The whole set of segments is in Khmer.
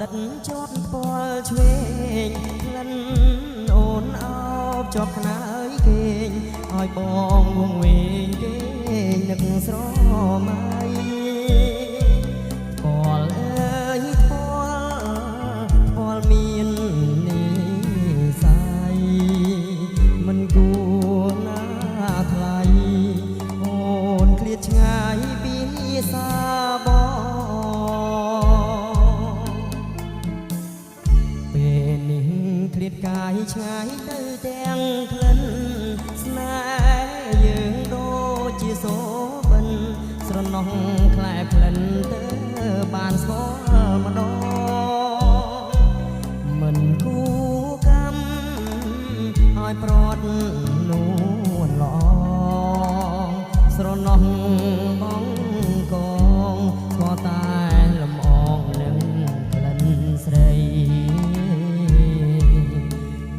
ិតជាប់ពណ៌ឆ្វេងក្លិនអូនអោបជាប់ខ្នើយគេងឲ្យបងវងវែងគេនឹកស្រមៃពណ៌អើយពណ៌មាននិស័យមិនគួរណាថ្លៃអូនឃ្លាតឆ្ងាយពីសាពេលនេះឃ្លាតកាយឆ្ងាយទៅទាំងក្លិនស្នេហ៍យើងដូចជាសូបិនស្រណោះខ្លែផ្លិនទៅបានស្គាល់ម្ដងមិនគួកម្មឲ្យប្រត់នួនល្អស្រណោះបងកងស្គាល់តែលំអងនឹងក្លិនស្រី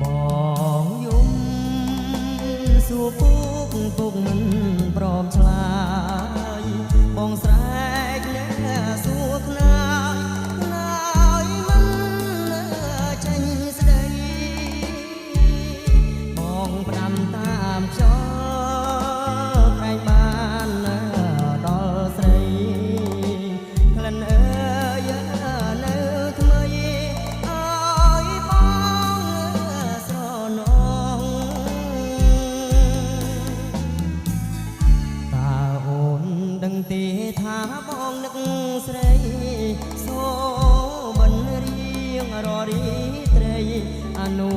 បងយំសួរពុកមិនព្រមឆ្លើយបងស្រែកសួរខ្នើយមិនចេញស្ដីបងផ្ដាំតាមខ្យល់ក្រែងបានដល់ស្រីក្លិនអើយនៅថ្មីឲ្យបងស្រណងតើអូនដឹងទេថាបងនឹកស្រីសូបិនរៀងរាល់រីត្រីអនុ